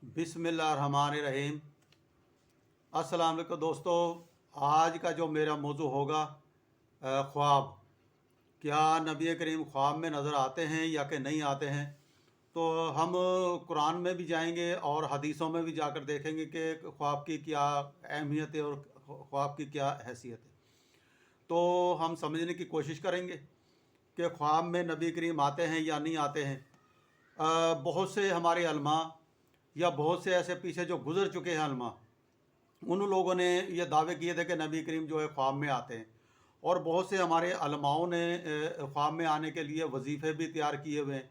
बिस्मिल्लाहिर्रहमानिर्रहीम। अस्सलाम वालेकुम दोस्तों। आज का जो मेरा मौजू होगा ख्वाब। क्या नबी करीम ख्वाब में नज़र आते हैं या कि नहीं आते हैं? तो हम कुरान में भी जाएंगे और हदीसों में भी जाकर देखेंगे कि ख्वाब की क्या अहमियत है और ख्वाब की क्या हैसियत है। तो हम समझने की कोशिश करेंगे कि ख्वाब में नबी करीम आते हैं या नहीं आते हैं। बहुत से हमारे अलमा या बहुत से ऐसे पीछे जो गुज़र चुके हैं अलमा, उन लोगों ने ये दावे किए थे कि नबी करीम जो है ख्वाब में आते हैं। और बहुत से हमारे अलमाओं ने ख्वाब में आने के लिए वजीफ़े भी तैयार किए हुए हैं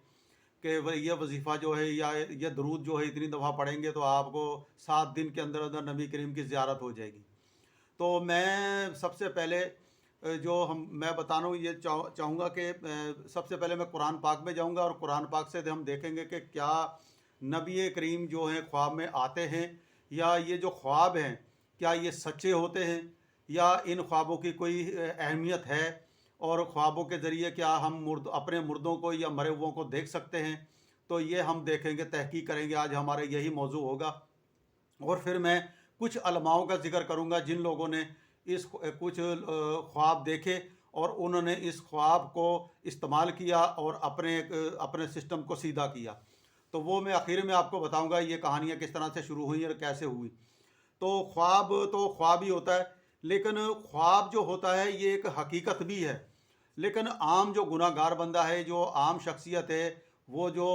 कि ये वजीफ़ा जो है या ये दरूद जो है इतनी दफ़ा पढ़ेंगे तो आपको 7 दिन के अंदर अंदर नबी करीम की ज़ियारत हो जाएगी। तो मैं सबसे पहले जो मैं बताना हूँ ये चाहूँगा कि सबसे पहले मैं कुरान पाक में जाऊँगा और कुरान पाक से हम देखेंगे कि क्या नबी करीम जो हैं ख्वाब में आते हैं या ये जो ख्वाब हैं क्या ये सच्चे होते हैं या इन ख्वाबों की कोई अहमियत है, और ख्वाबों के ज़रिए क्या हम अपने मुर्दों को या मरे हुओं को देख सकते हैं। तो ये हम देखेंगे, तहकीक करेंगे, आज हमारे यही मौजू होगा। और फिर मैं कुछ अलमाओं का जिक्र करूंगा जिन लोगों ने इस कुछ ख्वाब देखे और उन्होंने इस ख्वाब को इस्तेमाल किया और अपने सिस्टम को सीधा किया। तो वो मैं आखिर में आपको बताऊंगा ये कहानियाँ किस तरह से शुरू हुई और कैसे हुई। तो ख्वाब ही होता है, लेकिन ख्वाब जो होता है ये एक हकीकत भी है। लेकिन आम जो गुनाहगार बंदा है, जो आम शख्सियत है, वो जो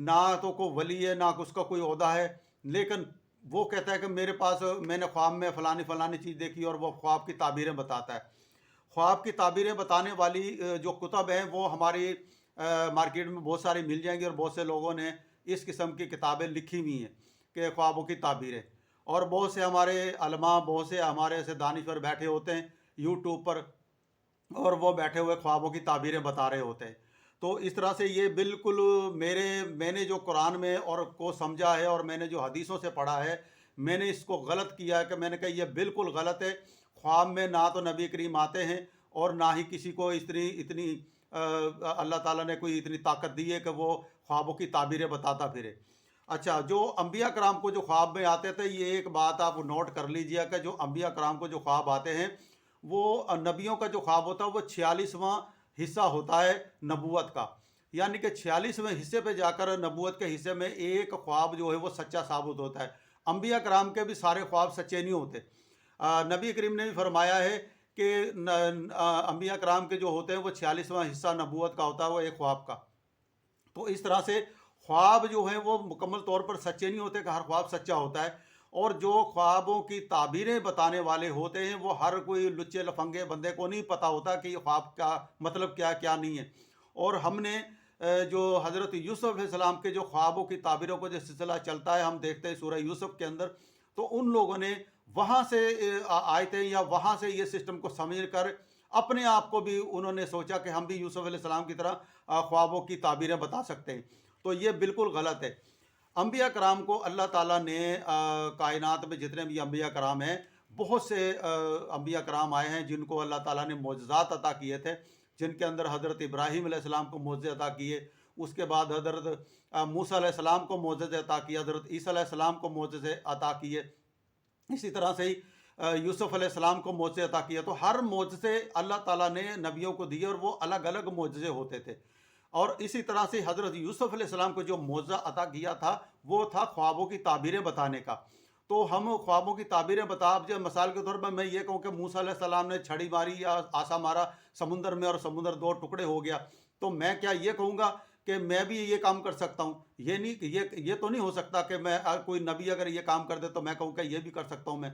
ना तो कोई वली है ना उसका कोई ओहदा है, लेकिन वो कहता है कि मेरे पास मैंने ख्वाब में फ़लानी फ़लानी चीज़ देखी, और वो ख्वाब की ताबीरें बताता है। ख्वाब की ताबीरें बताने वाली जो कुतब हैं वो हमारी मार्केट में बहुत सारी मिल जाएंगी, और बहुत से लोगों ने इस किस्म की किताबें लिखी हुई हैं कि ख्वाबों की ताबीरें। और बहुत से हमारे अलमा, बहुत से हमारे ऐसे दानिश्वर बैठे होते हैं यूट्यूब पर, और वो बैठे हुए ख्वाबों की ताबीरें बता रहे होते हैं। तो इस तरह से ये बिल्कुल मैंने जो कुरान में और को समझा है और मैंने जो हदीसों से पढ़ा है, मैंने इसको गलत किया है कि मैंने कहा ये बिल्कुल गलत है। ख्वाब में ना तो नबी करीम आते हैं और ना ही किसी को इतनी इतनी अल्लाह ताला ने कोई इतनी ताकत दी है कि वो ख्वाबों की ताबीरें बताता फिरे। अच्छा, जो अम्बिया कराम को जो ख्वाब में आते थे, ये एक बात आप नोट कर लीजिए कि जो अम्बिया कराम को जो ख्वाब आते हैं, वो नबियों का जो ख्वाब होता है वो 46वां हिस्सा होता है नबूवत का। यानी कि 46वें हिस्से पे जाकर नबूवत के हिस्से में एक ख्वाब जो है वो सच्चा साबित होता है। अम्बिया कराम के भी सारे ख्वाब सच्चे नहीं होते। नबी करीम ने भी फरमाया है कि अम्बिया कराम के जो होते हैं वो 46वां हिस्सा नबूवत का होता है, वो एक ख्वाब का। तो इस तरह से ख्वाब जो हैं वो मुकम्मल तौर पर सच्चे नहीं होते कि हर ख्वाब सच्चा होता है। और जो ख्वाबों की ताबीरें बताने वाले होते हैं वो हर कोई लुच्चे लफंगे बंदे को नहीं पता होता कि ये ख्वाब का मतलब क्या क्या नहीं है। और हमने जो हज़रत यूसुफ अलैहिस्सलाम के जो ख्वाबों की ताबीरों को जो सिलसिला चलता है, हम देखते हैं सूरह यूसुफ के अंदर, तो उन लोगों ने वहाँ से आयतें या वहाँ से ये सिस्टम को समझ कर अपने आप को भी उन्होंने सोचा कि हम भी यूसुफ अलैहिस्सलाम की तरह ख्वाबों की ताबीरें बता सकते हैं। तो ये बिल्कुल गलत है। अम्बिया कराम को अल्लाह ताला ने कायनात में जितने भी अम्बिया कराम हैं, बहुत से अम्बिया कराम आए हैं जिनको अल्लाह ताला ने मोजज़ात अता किए थे, जिनके अंदर हज़रत इब्राहीम अलैहिस्सलाम को मोज़े अता किए, उसके बाद हज़रत मूसा अलैहिस्सलाम को मोज़े अता किए, हज़रत ईसा अलैहिस्सलाम को मोज़े अता किए, इसी तरह से ही यूसुफ अलैहिस्सलाम को मोज़े अता किया। तो हर मोज़े अल्लाह ताला ने नबियों को दिए और वो अलग अलग मोज़े होते थे। और इसी तरह से हज़रत यूसुफ अलैहिस्सलाम को जो मोज़ा अता किया था वो था ख्वाबों की ताबीरें बताने का। तो हम ख्वाबों की ताबीरें बता, अब जब मिसाल के तौर पर मैं ये कहूँ कि मूसा अलैहिस्सलाम ने छड़ी मारी या आसा मारा समुंदर में और समुंदर दो टुकड़े हो गया, तो मैं क्या ये कहूँगा कि मैं भी ये काम कर सकता हूँ? ये नहीं, ये तो नहीं हो सकता कि मैं कोई नबी अगर ये काम कर दे तो मैं कहूँ कि ये भी कर सकता हूँ मैं।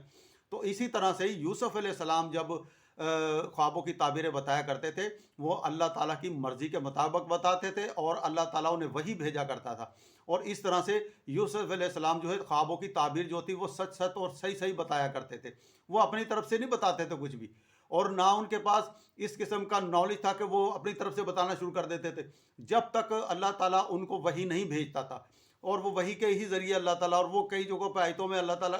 तो इसी तरह से ही यूसुफ अलैहिस्सलाम जब ख्वाबों की ताबीरें बताया करते थे, वो अल्लाह ताला की मर्ज़ी के मुताबिक बताते थे और अल्लाह ताला उन्हें वही भेजा करता था। और इस तरह से यूसुफ अलैहिस्सलाम जो है ख्वाबों की ताबीर जो थी वो सच सच और सही सही बताया करते थे। वो अपनी तरफ से नहीं बताते थे कुछ भी, और ना उनके पास इस किस्म का नॉलेज था कि वो अपनी तरफ से बताना शुरू कर देते थे, जब तक अल्लाह ताला उनको वही नहीं भेजता था। और वो वही के ही ज़रिए अल्लाह ताला, और वो कई जगहों पर आयतों में अल्लाह ताला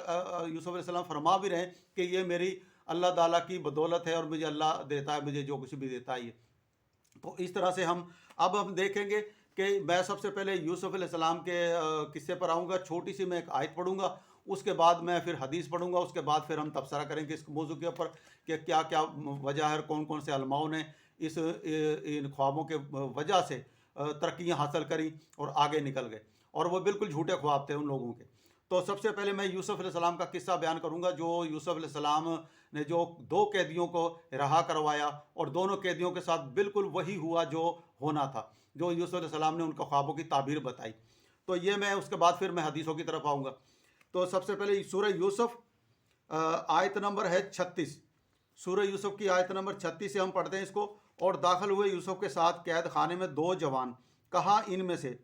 यूसुफ अलैहिस्सलाम फरमा भी रहे हैं कि ये मेरी अल्लाह ताला की बदौलत है और मुझे अल्लाह देता है, मुझे जो कुछ भी देता है ये। तो इस तरह से हम देखेंगे کہ میں سب سے پہلے یوسف علیہ السلام کے قصے پر آؤں گا، چھوٹی سی میں ایک آیت پڑھوں گا، اس کے بعد میں پھر حدیث پڑھوں گا، اس کے بعد پھر ہم تبصرہ کریں گے اس موضوع کے اوپر کہ کیا کیا وجہ ہے، کون کون سے علماؤں نے ان خوابوں کے وجہ سے ترقیاں حاصل کریں اور آگے نکل گئے، اور وہ بالکل جھوٹے خواب تھے ان لوگوں کے۔ تو سب سے پہلے میں یوسف علیہ السلام کا قصہ بیان کروں گا، جو یوسف علیہ السلام نے جو 2 قیدیوں کو رہا کروایا، اور دونوں قیدیوں کے ساتھ بالکل وہی ہوا جو ہونا تھا، جو یوسف علیہ السلام نے ان کو خوابوں کی تعبیر بتائی۔ تو یہ میں اس کے بعد پھر میں حدیثوں کی طرف آؤں گا۔ تو سب سے پہلے سورہ یوسف آیت نمبر ہے 36، سورہ یوسف کی آیت نمبر 36 سے ہم پڑھتے ہیں اس کو۔ اور داخل ہوئے یوسف کے ساتھ قید خانے میں 2 جوان، کہا ان میں سے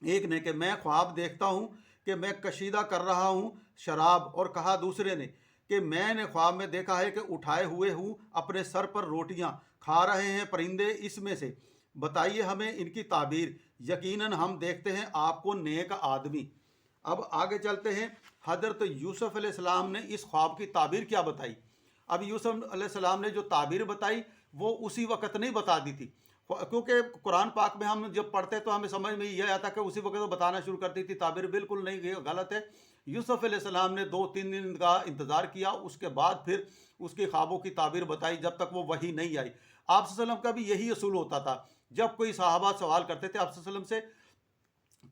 ایک نے کہ میں خواب دیکھتا ہوں کہ میں کشیدہ کر رہا ہوں شراب، اور کہا دوسرے نے کہ میں نے خواب میں دیکھا ہے کہ اٹھائے ہوئے ہوں اپنے سر پر روٹیاں، کھا رہے ہیں پرندے اس میں سے، بتائیے ہمیں ان کی تعبیر، یقیناً ہم دیکھتے ہیں آپ کو نیک آدمی۔ اب آگے چلتے ہیں، حضرت یوسف علیہ السلام نے اس خواب کی تعبیر کیا بتائی۔ اب یوسف علیہ السلام نے جو تعبیر بتائی وہ اسی وقت نہیں بتا دی تھی، کیونکہ قرآن پاک میں ہم جب پڑھتے تو ہمیں سمجھ میں یہ آتا کہ اسی وقت وہ بتانا شروع کر دی تھی، تعبیر بالکل نہیں، یہ غلط ہے۔ یوسف علیہ السلام نے 2-3 دن کا انتظار کیا، اس کے بعد پھر اس کی خوابوں کی تعبیر بتائی، جب تک وہ وحی نہیں آئی۔ آپ صلی اللہ علیہ وسلم کا بھی یہی اصول ہوتا تھا، جب کوئی صحابہ سوال کرتے تھے آپ صلی اللہ علیہ وسلم سے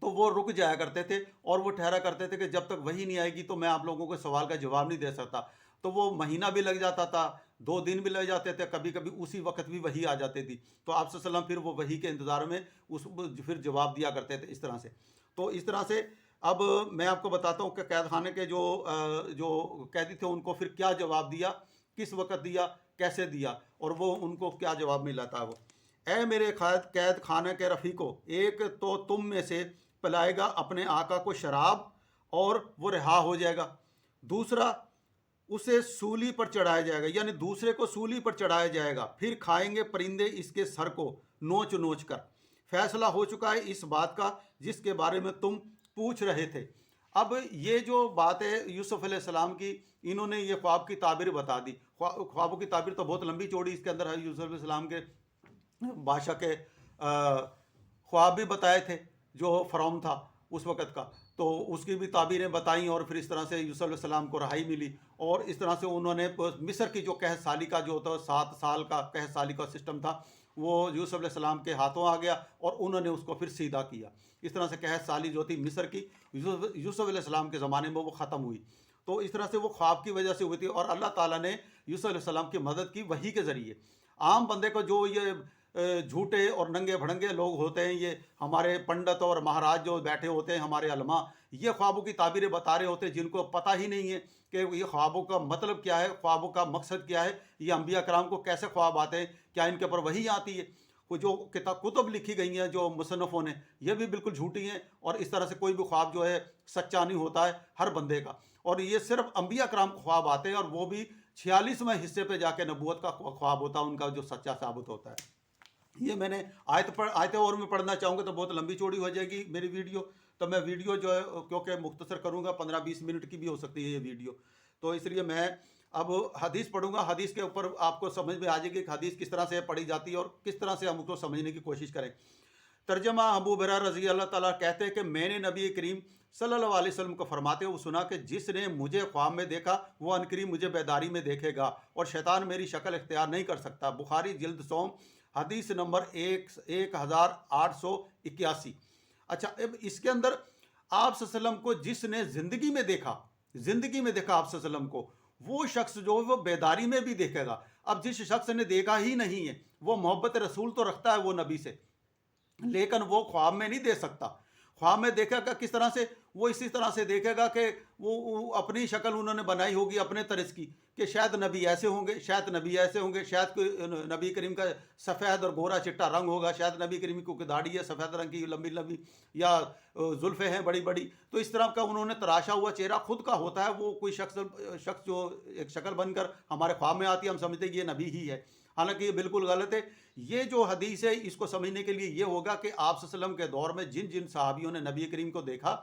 تو وہ رک جایا کرتے تھے اور وہ ٹھہرا کرتے تھے کہ جب تک وحی نہیں آئے گی تو میں آپ لوگوں کو سوال کا جواب نہیں دے سکتا۔ تو وہ مہینہ بھی لگ جاتا تھا، 2 دن بھی لگ جاتے تھے، کبھی کبھی اسی وقت بھی وحی آ جاتی تھی، تو آپ صلی اللہ علیہ وسلم پھر وہ وحی کے انتظار میں پھر جواب دیا کرتے تھے اس طرح سے۔ تو اس طرح سے اب میں آپ کو بتاتا ہوں کہ قید خانے کے جو قیدی تھے ان کو پھر کیا جواب دیا، کس وقت دیا، کیسے دیا، اور وہ ان کو کیا جواب ملا تھا۔ وہ اے میرے قید خانے کے رفیقو، ایک تو تم میں سے پلائے گا اپنے آقا کو شراب اور وہ رہا ہو جائے گا، دوسرا اسے سولی پر چڑھایا جائے گا، یعنی دوسرے کو سولی پر چڑھایا جائے گا، پھر کھائیں گے پرندے اس کے سر کو نوچ نوچ کر، فیصلہ ہو چکا ہے اس بات کا جس کے بارے میں تم پوچھ رہے تھے۔ اب یہ جو بات ہے یوسف علیہ السلام کی، انہوں نے یہ خواب کی تعبیر بتا دی۔ خوابوں کی تعبیر تو بہت لمبی چوڑی اس کے اندر ہے، یوسف علیہ السلام کے بادشاہ کے خواب بھی بتائے تھے جو فرعون تھا اس وقت کا، تو اس کی بھی تعبیریں بتائیں، اور پھر اس طرح سے یوسف علیہ السلام کو رہائی ملی، اور اس طرح سے انہوں نے مصر کی جو قحط سالی کا جو ہوتا ہے 7 سال کا قحط سالی کا سسٹم تھا وہ یوسف علیہ السلام کے ہاتھوں آ گیا، اور انہوں نے اس کو پھر سیدھا کیا۔ اس طرح سے قحط سالی جو تھی مصر کی یوسف علیہ السلام کے زمانے میں وہ ختم ہوئی۔ تو اس طرح سے وہ خواب کی وجہ سے ہوئی تھی، اور اللہ تعالیٰ نے یوسف علیہ السلام کی مدد کی وحی کے ذریعے۔ عام بندے کو جو یہ جھوٹے اور ننگے بھڑنگے لوگ ہوتے ہیں، یہ ہمارے پنڈت اور مہاراج جو بیٹھے ہوتے ہیں، ہمارے علماء، یہ خوابوں کی تعبیریں بتا رہے ہوتے ہیں جن کو پتہ ہی نہیں ہے کہ یہ خوابوں کا مطلب کیا ہے، خوابوں کا مقصد کیا ہے، یہ انبیاء کرام کو کیسے خواب آتے ہیں، کیا ان کے اوپر وحی آتی ہے۔ وہ جو کتب لکھی گئی ہیں جو مصنفوں نے، یہ بھی بالکل جھوٹی ہیں، اور اس طرح سے کوئی بھی خواب جو ہے سچا نہیں ہوتا ہے ہر بندے کا، اور یہ صرف انبیاء کرام کو خواب آتے ہیں، اور وہ بھی 46ویں حصے پہ جا کے نبوت کا خواب ہوتا ہے ان کا جو سچا ثابت ہوتا ہے۔ یہ میں نے آیتیں اور میں پڑھنا چاہوں گا تو بہت لمبی چوڑی ہو جائے گی میری ویڈیو، تو میں ویڈیو جو ہے کیونکہ مختصر کروں گا، 15-20 منٹ کی بھی ہو سکتی ہے یہ ویڈیو، تو اس لیے میں اب حدیث پڑھوں گا۔ حدیث کے اوپر آپ کو سمجھ میں آ جائے گی کہ حدیث کس طرح سے پڑھی جاتی ہے اور کس طرح سے ہم اس کو سمجھنے کی کوشش کریں۔ ترجمہ، ابو ہریرہ رضی اللہ تعالیٰ کہتے ہیں کہ میں نے نبی کریم صلی اللہ علیہ وسلم کو فرماتے ہوئے سنا کہ جس نے مجھے خواب میں دیکھا وہ عنقریب مجھے بیداری میں دیکھے گا، اور شیطان میری شکل اختیار نہیں کر سکتا۔ بخاری جلد سوم حدیث نمبر 1881۔ اچھا، اب اس کے اندر آپ صلی اللہ علیہ وسلم کو جس نے زندگی میں دیکھا آپ صلی اللہ علیہ وسلم کو، وہ شخص جو وہ بیداری میں بھی دیکھے گا۔ اب جس شخص نے دیکھا ہی نہیں ہے، وہ محبت رسول تو رکھتا ہے وہ نبی سے، لیکن وہ خواب میں نہیں دے سکتا۔ خواب میں دیکھے گا کس طرح سے؟ وہ اسی طرح سے دیکھے گا کہ وہ اپنی شکل انہوں نے بنائی ہوگی اپنے طرز کی، کہ شاید نبی ایسے ہوں گے، شاید نبی ایسے ہوں گے، شاید کوئی نبی کریم کا سفید اور گورا چٹا رنگ ہوگا، شاید نبی کریم کی داڑھی ہے سفید رنگ کی لمبی لمبی، یا زلفیں ہیں بڑی بڑی، تو اس طرح کا انہوں نے تراشا ہوا چہرہ خود کا ہوتا ہے، وہ کوئی شخص جو ایک شکل بن کر ہمارے خواب میں آتی ہے، ہم سمجھتے ہیں یہ نبی ہی ہے، حالانکہ یہ بالکل غلط ہے۔ یہ جو حدیث ہے اس کو سمجھنے کے لیے یہ ہوگا کہ آپ صلی اللہ علیہ وسلم کے دور میں جن جن صحابیوں نے نبی کریم کو دیکھا،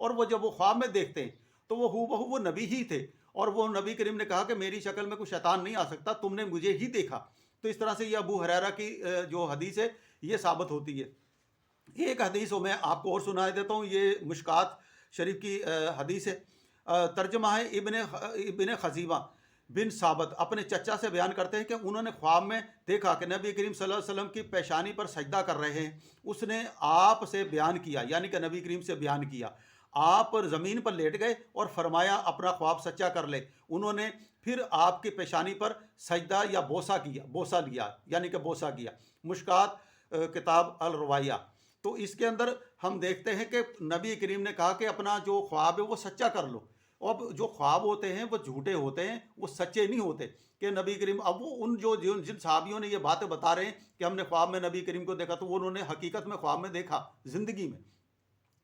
اور وہ جب وہ خواب میں دیکھتے ہیں تو وہ ہو بہو وہ نبی ہی تھے، اور وہ نبی کریم نے کہا کہ میری شکل میں کوئی شیطان نہیں آ سکتا، تم نے مجھے ہی دیکھا۔ تو اس طرح سے یہ ابو ہریرہ کی جو حدیث ہے یہ ثابت ہوتی ہے۔ एक हदीस हो, मैं आपको और सुना देता हूँ। ये मुश्कात शरीफ की हदीस है। तर्जमा है इब्ने खजीमा बिन साबत अपने चचा से बयान करते हैं कि उन्होंने ख्वाब में देखा कि नबी करीम सल्लल्लाहु अलैहि वसल्लम की पेशानी पर सजदा कर रहे हैं। उसने आप से बयान किया, यानी कि नबी करीम से बयान किया। आप ज़मीन पर लेट गए और फरमाया अपना ख्वाब सच्चा कर ले। उन्होंने फिर आपकी पेशानी पर सजदा या बोसा लिया, यानी कि बोसा किया। मुश्कात किताब अल रवाया। तो इसके अंदर हम देखते हैं कि नबी करीम ने कहा कि अपना जो ख्वाब है वो सच्चा कर लो। अब जो ख्वाब होते हैं वो झूठे होते हैं, वो सच्चे नहीं होते। कि नबी करीम, अब वो उन जो जिन साहबियों ने ये बातें बता रहे हैं कि हमने ख्वाब में नबी करीम को देखा, तो वो उन्होंने हकीकत में ख्वाब में देखा ज़िंदगी में।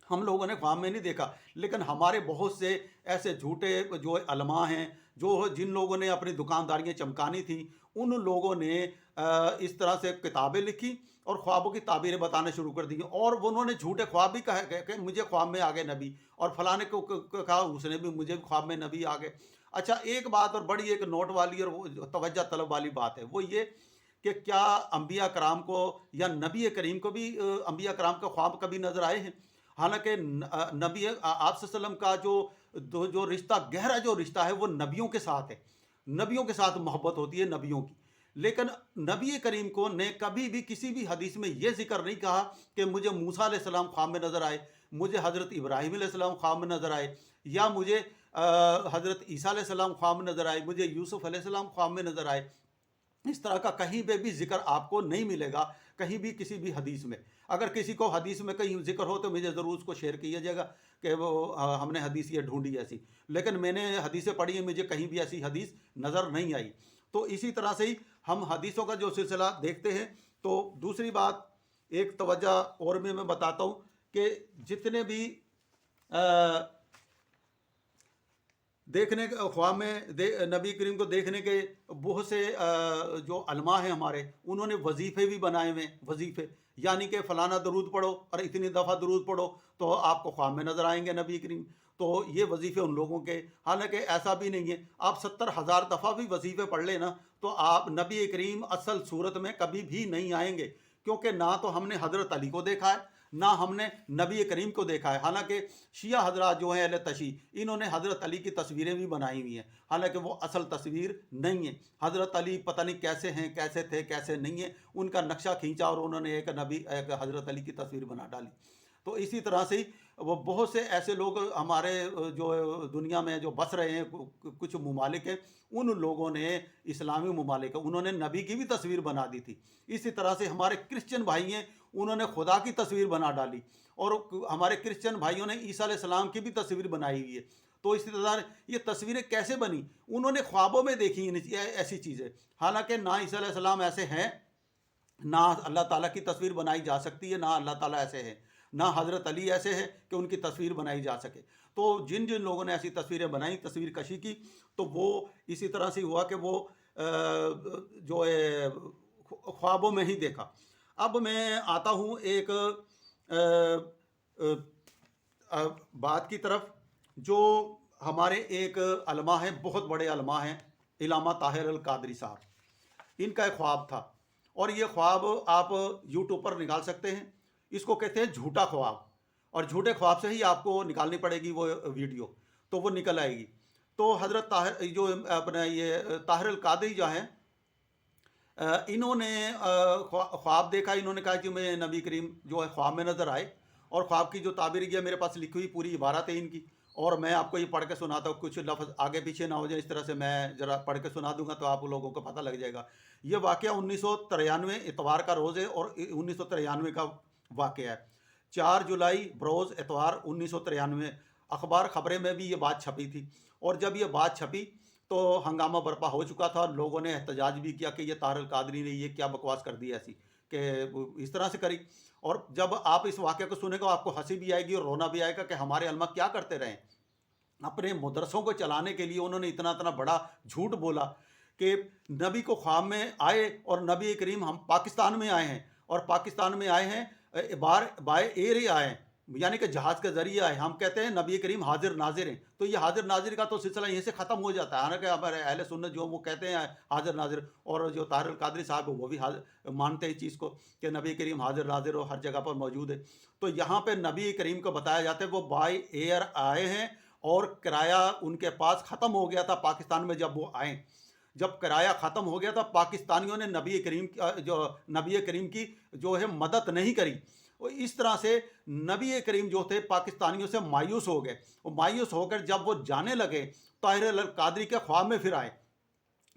हम लोगों ने ख्वाब में नहीं देखा। लेकिन हमारे बहुत से ऐसे झूठे जो अलमा हैं, जो जिन लोगों ने अपनी दुकानदारियाँ चमकानी थी, उन लोगों ने इस तरह से किताबें लिखी और ख्वाबों की ताबीरें बताना शुरू कर दी। और वो उन्होंने झूठे ख्वाब भी कहे कि मुझे ख्वाब में आ गए नबी, और फलाने को कहा, उसने भी मुझे ख्वाब में नबी आ गए। अच्छा, एक बात और बड़ी एक नोट वाली और वो तवज्जो तलब वाली बात है, वो ये कि क्या अंबिया कराम को या नबी करीम को भी अंबिया कराम का ख्वाब कभी नज़र आए हैं? हालांकि नबी आप वसल्लम का जो रिश्ता, गहरा जो रिश्ता है, वो नबियों के साथ है। नबियों के साथ मोहब्बत होती है नबियों की। लेकिन नबी करीम को ने कभी भी किसी भी हदीस में ये जिक्र नहीं कहा कि मुझे मूसा अलैहिस्सलाम ख्वाब में नज़र आए, मुझे हज़रत इब्राहीम अलैहिस्सलाम ख्वाब में नज़र आए, या मुझे हज़रत ईसा अलैहिस्सलाम ख्वाब में नज़र आए, मुझे यूसुफ अलैहिस्सलाम ख्वाब में नज़र आए। इस तरह का कहीं पे भी जिक्र आपको नहीं मिलेगा, कहीं भी किसी भी हदीस में। अगर किसी को हदीस में कहीं जिक्र हो तो मुझे ज़रूर उसको शेयर कीजिएगा कि वो हमने हदीस ये ढूंढी ऐसी। लेकिन मैंने हदीसें पढ़ी हैं, मुझे कहीं भी ऐसी हदीस नज़र नहीं आई। तो इसी तरह से ही हम हदीसों का जो सिलसिला देखते हैं। तो दूसरी बात, एक तवज्जो और भी मैं बताता हूँ कि जितने भी देखने के ख्वाब में नबी करीम को देखने के बहुत से जो अलमा हैं हमारे, उन्होंने वजीफ़े भी बनाए हुए हैं। वजीफ़े यानी कि फ़लाना दरूद पढ़ो और इतनी दफ़ा दरूद पढ़ो तो आपको ख्वाब में नज़र आएंगे नबी करीम। तो ये वजीफ़े उन लोगों के, हालांकि ऐसा भी नहीं है। आप 70,000 दफ़ा भी वजीफ़े पढ़ लेना तो आप नबी करीम असल सूरत में कभी भी नहीं आएंगे, क्योंकि ना तो हमने हज़रत अली को देखा है, ना हमने नबी करीम को देखा है। हालांकि शिया हजरात जो हैं अहले तशी, इन्होंने हज़रत अली की तस्वीरें भी बनाई हुई हैं, हालांकि वो असल तस्वीर नहीं है। हज़रत अली पता नहीं कैसे हैं, कैसे थे, कैसे नहीं है, उनका नक्शा खींचा और उन्होंने एक हज़रत अली की तस्वीर बना डाली। तो इसी तरह से ही वो बहुत से ऐसे लोग हमारे जो दुनिया में जो बस रहे हैं, कुछ ममालिक हैं, उन लोगों ने, इस्लामी ममालिक, उन्होंने नबी की भी तस्वीर बना दी थी। इसी तरह से हमारे क्रिश्चियन भाई हैं, उन्होंने खुदा की तस्वीर बना डाली, और हमारे क्रिश्चियन भाइयों ने ईसा अलैहिस्सलाम की भी तस्वीर बनाई हुई है। तो इसी तरह ये तस्वीरें कैसे बनी? उन्होंने ख्वाबों में देखी ऐसी चीज़ें। हालांकि ना ईसा अलैहिस्सलाम ऐसे हैं, ना अल्लाह ताला की तस्वीर बनाई जा सकती है, ना अल्लाह ताला ऐसे है, ना हज़रत अली ऐसे हैं कि उनकी तस्वीर बनाई जा सके। तो जिन जिन लोगों ने ऐसी तस्वीरें बनाई, तस्वीर कशी की, तो वो इसी तरह से हुआ कि वो जो है ख्वाबों में ही देखा। अब मैं आता हूँ एक बात की तरफ, जो हमारे एक अलमा है, बहुत बड़े अलमा हैं, इलामा ताहिर अल कादरी साहब। इनका एक ख्वाब था, और ये ख्वाब आप यूट्यूब पर निकाल सकते हैं। इसको कहते हैं झूठा ख्वाब, और झूठे ख्वाब से ही आपको निकालनी पड़ेगी वो वीडियो, तो वो निकल आएगी। तो हज़रत ताहिर, जो अपना ये ताहिर अल कादरी जो हैं, इन्होंने ख्वाब देखा। इन्होंने कहा कि मैं नबी करीम जो है ख्वाब में नज़र आए, और ख्वाब की जो ताबीर किया, मेरे पास लिखी हुई पूरी इबारत है इनकी, और मैं आपको ये पढ़ के सुनाता हूँ। कुछ लफ्ज़ आगे पीछे ना हो जाए, इस तरह से मैं ज़रा पढ़ के सुना दूंगा तो आप लोगों को पता लग जाएगा। ये वाक़या 1993 इतवार का रोज़ है, और 1993 का वाक़या है। 4 जुलाई बरोज़ इतवार 1993 अखबार ख़बरें में भी ये बात छपी थी। और जब ये बात छपी तो हंगामा बर्पा हो चुका था, और लोगों ने एहतजाज भी किया कि ये ताहिर अल कादरी ने ये क्या बकवास कर दी ऐसी, कि इस तरह से करी। और जब आप इस वाक़े को सुनेगा आपको हंसी भी आएगी और रोना भी आएगा कि हमारे अलमा क्या करते रहे। अपने मदरसों को चलाने के लिए उन्होंने इतना इतना बड़ा झूठ बोला कि नबी को ख्वाब में आए, और नबी करीम हम पाकिस्तान में आए हैं, और पाकिस्तान में आए हैं बार बाय एयर आए हैं, यानी कि जहाज़ के ज़रिए आए। हम कहते हैं नबी करीम हाज़िर नाज़िर हैं, तो ये हाज़िर नाज़िर का तो सिलसिला यहीं से ख़त्म हो जाता है। हालाँकि हमारे अहले सुन्नत जो वो कहते हैं हाज़िर नाज़िर, और जो ताहिर अल कादरी साहब है वो भी मानते हैं इस चीज़ को कि नबी करीम हाज़िर नाज़िर और हर जगह पर मौजूद है। तो यहाँ पे नबी करीम को बताया जाता है वो बाय एयर आए हैं, और किराया उनके पास ख़त्म हो गया था पाकिस्तान में जब वो आए। जब किराया ख़त्म हो गया था, पाकिस्तानियों ने नबी करीम की जो है मदद नहीं करी। और इस तरह से नबी करीम जो थे पाकिस्तानियों से मायूस हो गए, और मायूस होकर जब वो जाने लगे, ताहिर अल कादरी के ख्वाब में फिर आए।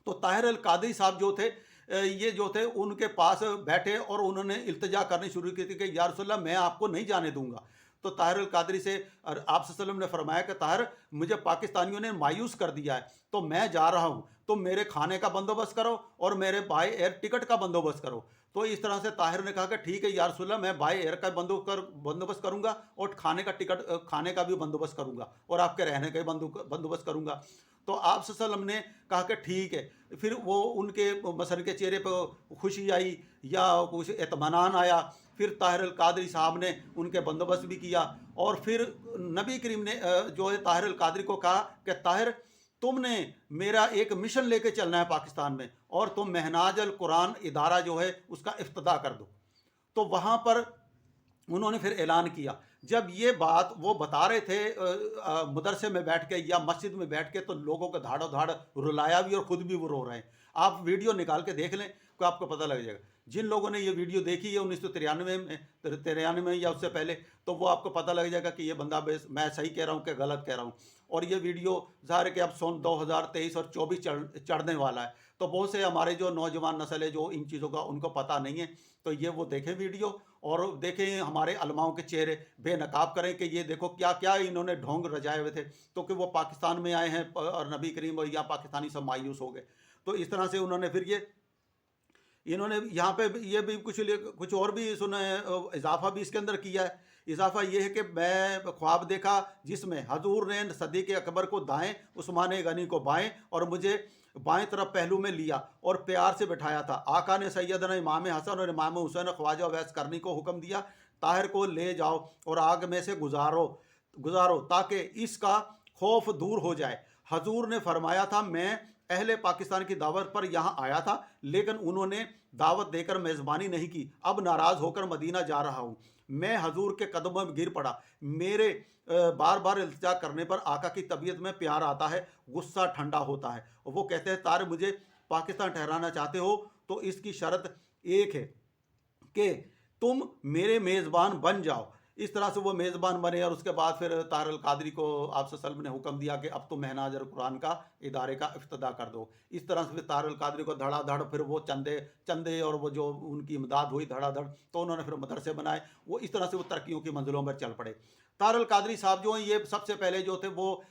तो ताहिर अल कादरी साहब जो थे, ये जो थे उनके पास बैठे और उन्होंने इल्तिजा करनी शुरू की थी कि या रसूलल्लाह मैं आपको नहीं जाने दूंगा। तो ताहिर अल कादरी से और आप सल्लल्लाहु अलैहि वसल्लम ने फरमाया कि ताहिर, मुझे पाकिस्तानियों ने मायूस कर दिया है, तो मैं जा रहा हूँ, तो मेरे खाने का बंदोबस्त करो और मेरे बाय एयर टिकट का बंदोबस्त करो। तो इस तरह से ताहिर ने कहा कि ठीक है या रसूलल्लाह, मैं बाय एयर का बंदोबस्त करूंगा, और खाने का खाने का भी बंदोबस्त करूंगा, और आपके रहने का भी बंदोबस्त करूंगा। तो आप सल्लल्लाहु अलैहि वसल्लम ने कहा कि ठीक है। फिर वो उनके मसर के चेहरे पर खुशी आई या कुछ इत्मीनान आया। फिर ताहिर अल कादरी साहब ने उनके बंदोबस्त भी किया, और फिर नबी करीम ने जो है ताहिर अल कादरी को कहा कि ताहिर, तुमने मेरा एक मिशन लेके चलना है पाकिस्तान में, और तुम महनाज अल कुरान इदारा जो है उसका इफ्तिताह कर दो। तो वहाँ पर उन्होंने फिर ऐलान किया। जब ये बात वो बता रहे थे मदरसे में बैठ के या मस्जिद में बैठ के, तो लोगों का धाड़ो धाड़ रुलाया भी और ख़ुद भी वो रो रहे हैं। आप वीडियो निकाल के देख लें तो आपको पता लग जाएगा। जिन लोगों ने ये वीडियो देखी है 1993 में या उससे पहले, तो वो आपको पता लग जाएगा कि ये बंदा मैं सही कह रहा हूँ कि गलत कह रहा हूँ। और ये वीडियो ज़ाहिर है कि अब सन 2023 और 24 चढ़ने वाला है, तो बहुत से हमारे जो नौजवान नस्ल है जो इन चीज़ों का उनको पता नहीं है, तो ये वो देखें वीडियो, और देखें हमारे अलमाओं के चेहरे, बेनकाब करें कि ये देखो क्या क्या इन्होंने ढोंग रचाए हुए थे। तो कि वो पाकिस्तान में आए हैं और नबी करीम और या पाकिस्तानी सब मायूस हो गए। तो इस तरह से उन्होंने फिर इन्होंने यहाँ पे ये भी कुछ और भी सुना है, इजाफा भी इसके अंदर किया है। इजाफा ये है कि मैं ख्वाब देखा जिसमें हजूर ने सदीक़ अकबर को दाएं, उस्मान गनी को बाएं, और मुझे बाएं तरफ पहलू में लिया और प्यार से बिठाया था। आका ने सैयदना इमाम हसन और इमाम हुसैन ख्वाजा वैस करनी को हुक्म दिया, ताहिर को ले जाओ और आग में से गुजारो ताकि इसका खौफ दूर हो जाए। हजूर ने फरमाया था, मैं अहले पाकिस्तान की दावत पर यहाँ आया था, लेकिन उन्होंने दावत देकर मेज़बानी नहीं की। अब नाराज़ होकर मदीना जा रहा हूँ। मैं हजूर के कदमों में गिर पड़ा। मेरे बार बार इल्तिजा करने पर आका की तबीयत में प्यार आता है, गुस्सा ठंडा होता है। और वो कहते हैं, तार मुझे पाकिस्तान ठहराना चाहते हो तो इसकी शर्त एक है कि तुम मेरे मेज़बान बन जाओ। इस तरह से वो मेज़बान बने, और उसके बाद फिर ताहिर अल कादरी को आप सल्लल्लाहु अलैहि वसल्लम ने हुक्म दिया कि अब तुम महनाज अल कुरान का इदारे का इफ्तिताह कर दो। इस तरह से फिर ताहिर अल कादरी को धड़ाधड़ फिर वो चंदे और वो जो उनकी इमदाद हुई धड़ाधड़, तो उन्होंने फिर मदरसे बनाए। वो इस तरह से वो तरक्कियों की मंजिलों पर चल पड़े। ताहिर अल कादरी साहब जो हैं, ये सबसे पहले जो थे वो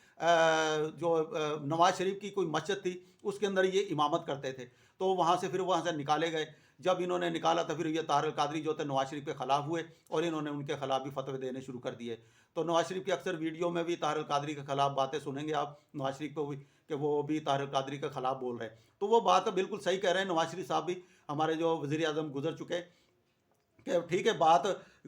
नवाज शरीफ की कोई मस्जिद थी उसके अंदर ये इमामत करते थे। तो वहाँ से फिर वहाँ से निकाले गए। जब इन्होंने निकाला तो फिर ये ताहिर अल कादरी जो थे नवाज शरीफ के ख़िलाफ़ हुए, और इन्होंने उनके ख़िलाफ़ भी फतवे देने शुरू कर दिए। तो नवाज शरीफ की अक्सर वीडियो में भी ताहिर अल कादरी के ख़िलाफ़ बातें सुनेंगे आप नवाज शरीफ को भी, कि वो भी ताहिर अल कादरी के ख़िलाफ़ बोल रहे हैं। तो वो बात बिल्कुल सही कह रहे हैं नवाज शरीफ साहब भी, हमारे जो वज़ीर आज़म गुजर चुके, कि ठीक है, बात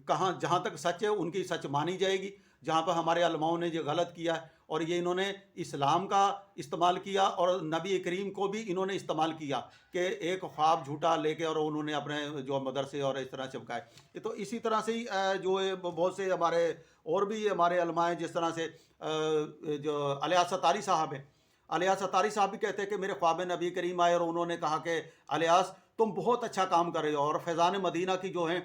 कहाँ जहाँ तक सच है उनकी सच मानी जाएगी। जहाँ पर हमारे अलमाओं ने जो गलत किया है, और ये इन्होंने इस्लाम का इस्तेमाल किया और नबी करीम को भी इन्होंने इस्तेमाल किया कि एक ख्वाब झूठा लेके और उन्होंने अपने जो मदरसे और इस तरह चिपकाए। तो इसी तरह से ही जो है बहुत से हमारे और भी हमारे अलमा हैं, जिस तरह से जो अलिया सतारी साहब हैं। अलिया सतारी साहब भी कहते हैं कि मेरे ख्वाब में नबी करीम आए और उन्होंने कहा कि अलियास, तुम बहुत अच्छा काम कर रहे हो, और फैज़ान मदीना की जो हैं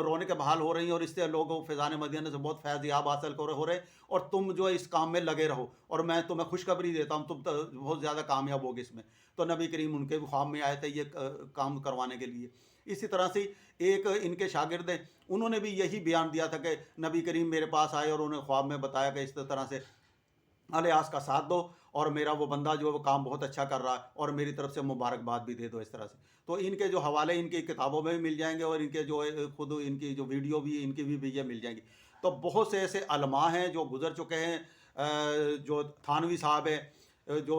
रौनकें बहाल हो रही हैं, और इससे लोग फैज़ान मदीना से बहुत फैज़ याब हासिल हो रहे, और तुम जो है इस काम में लगे रहो, और मैं तुम्हें खुशखबरी देता हूँ, तुम तो बहुत ज़्यादा कामयाब होगे इसमें। तो नबी करीम उनके भी ख्वाब में आए थे ये काम करवाने के लिए। इसी तरह से एक इनके शागिर्द हैं, उन्होंने भी यही बयान दिया था कि नबी करीम मेरे पास आए और उन्हें ख्वाब में बताया कि इस तरह से अलियास का साथ दो, और मेरा वो बंदा जो है वो काम बहुत अच्छा कर रहा है, और मेरी तरफ से मुबारकबाद भी दे दो। इस तरह से तो इनके जो हवाले इनकी किताबों में भी मिल जाएंगे, और इनके जो खुद इनकी जो वीडियो भी इनकी भी ये मिल जाएंगी। तो बहुत से ऐसे अलमा हैं जो गुजर चुके हैं। जो थानवी साहब हैं, जो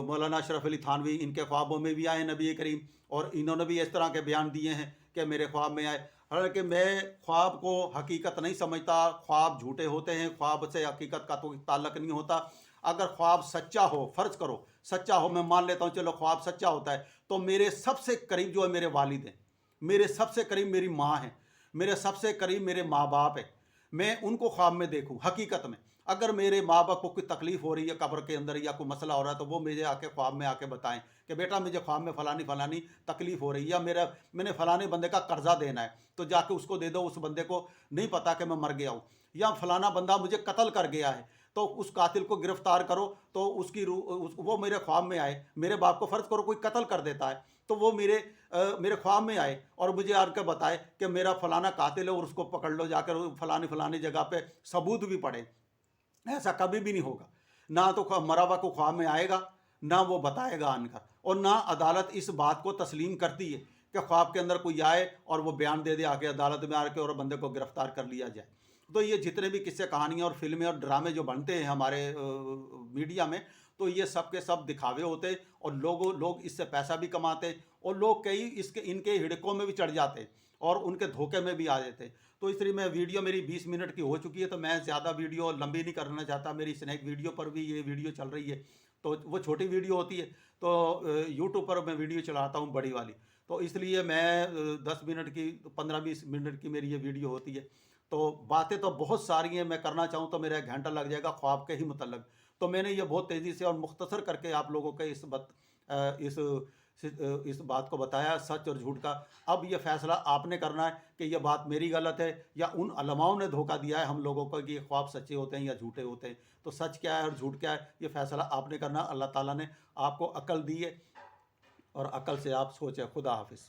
मौलाना अशरफ अली थानवी, इनके ख्वाबों में भी आए नबी करीम, और इन्होंने भी इस तरह के बयान दिए हैं कि मेरे ख्वाब में आए। हालांकि मैं ख्वाब को हकीकत नहीं समझता, ख्वाब झूठे होते हैं, ख्वाब से हकीकत का तो ताल्लुक नहीं होता। अगर ख्वाब सच्चा हो, फ़र्ज़ करो सच्चा हो, मैं मान लेता हूँ चलो ख्वाब सच्चा होता है, तो मेरे सबसे करीब जो है मेरे वालिद हैं, मेरे सबसे करीब मेरी माँ है, मेरे सबसे करीब मेरे माँ बाप है। मैं उनको ख्वाब में देखूँ हकीकत में। अगर मेरे माँ बाप को कोई तकलीफ़ हो रही है कब्र के अंदर या कोई मसला हो रहा है, तो वो मुझे आके ख्वाब में आके बताएं कि बेटा मुझे ख्वाब में फ़लानी फ़लानी तकलीफ़ हो रही है, या मैंने फ़लाने बंदे का कर्जा देना है, तो जाके उसको दे दो, उस बंदे को नहीं पता कि मैं मर गया हूँ। या फ़लाना बंदा मुझे कत्ल कर गया है, तो उस कातिल को गिरफ्तार करो, तो उसकी वो मेरे ख्वाब में आए। मेरे बाप को फ़र्ज़ करो कोई कत्ल कर देता है, तो वो मेरे ख्वाब में आए और मुझे आकर बताए कि मेरा फ़लाना कातिल है और उसको पकड़ लो जाकर, फ़लानी फ़लानी जगह पे सबूत भी पड़े। ऐसा कभी भी नहीं होगा। ना तो मरा हुआ को ख्वाब में आएगा, ना वो बताएगा आनकर, और ना अदालत इस बात को तस्लीम करती है कि ख्वाब के अंदर कोई आए और वो बयान दे दे आके अदालत में आके और बंदे को गिरफ्तार कर लिया जाए। तो ये जितने भी किस्से कहानियाँ और फिल्में और ड्रामे जो बनते हैं हमारे मीडिया में, तो ये सब के सब दिखावे होते हैं, और लोग इससे पैसा भी कमाते, और लोग कई इनके हिड़कों में भी चढ़ जाते और उनके धोखे में भी आ जाते। तो इसलिए मैं वीडियो मेरी 20 मिनट की हो चुकी है, तो मैं ज़्यादा वीडियो लंबी नहीं करना चाहता। मेरी स्नैक वीडियो पर भी ये वीडियो चल रही है, तो वो छोटी वीडियो होती है, तो यूट्यूब पर मैं वीडियो चलाता हूँ बड़ी वाली, तो इसलिए मैं 10 मिनट की 15-20 मिनट की मेरी ये वीडियो होती है। तो बातें तो बहुत सारी हैं, मैं करना चाहूँ तो मेरा 1 घंटा लग जाएगा ख्वाब के ही मतलब। तो मैंने ये बहुत तेज़ी से और मुख्तसर करके आप लोगों के इस बात को बताया, सच और झूठ का। अब ये फ़ैसला आपने करना है कि ये बात मेरी गलत है या उन उलमाओं ने धोखा दिया है हम लोगों को कि ये ख्वाब सच्चे होते हैं या झूठे होते हैं। तो सच क्या है और झूठ क्या है, ये फ़ैसला आपने करना। अल्लाह ताला ने आपको अक्ल दी है, और अक्ल से आप सोचें। खुदा हाफिज़।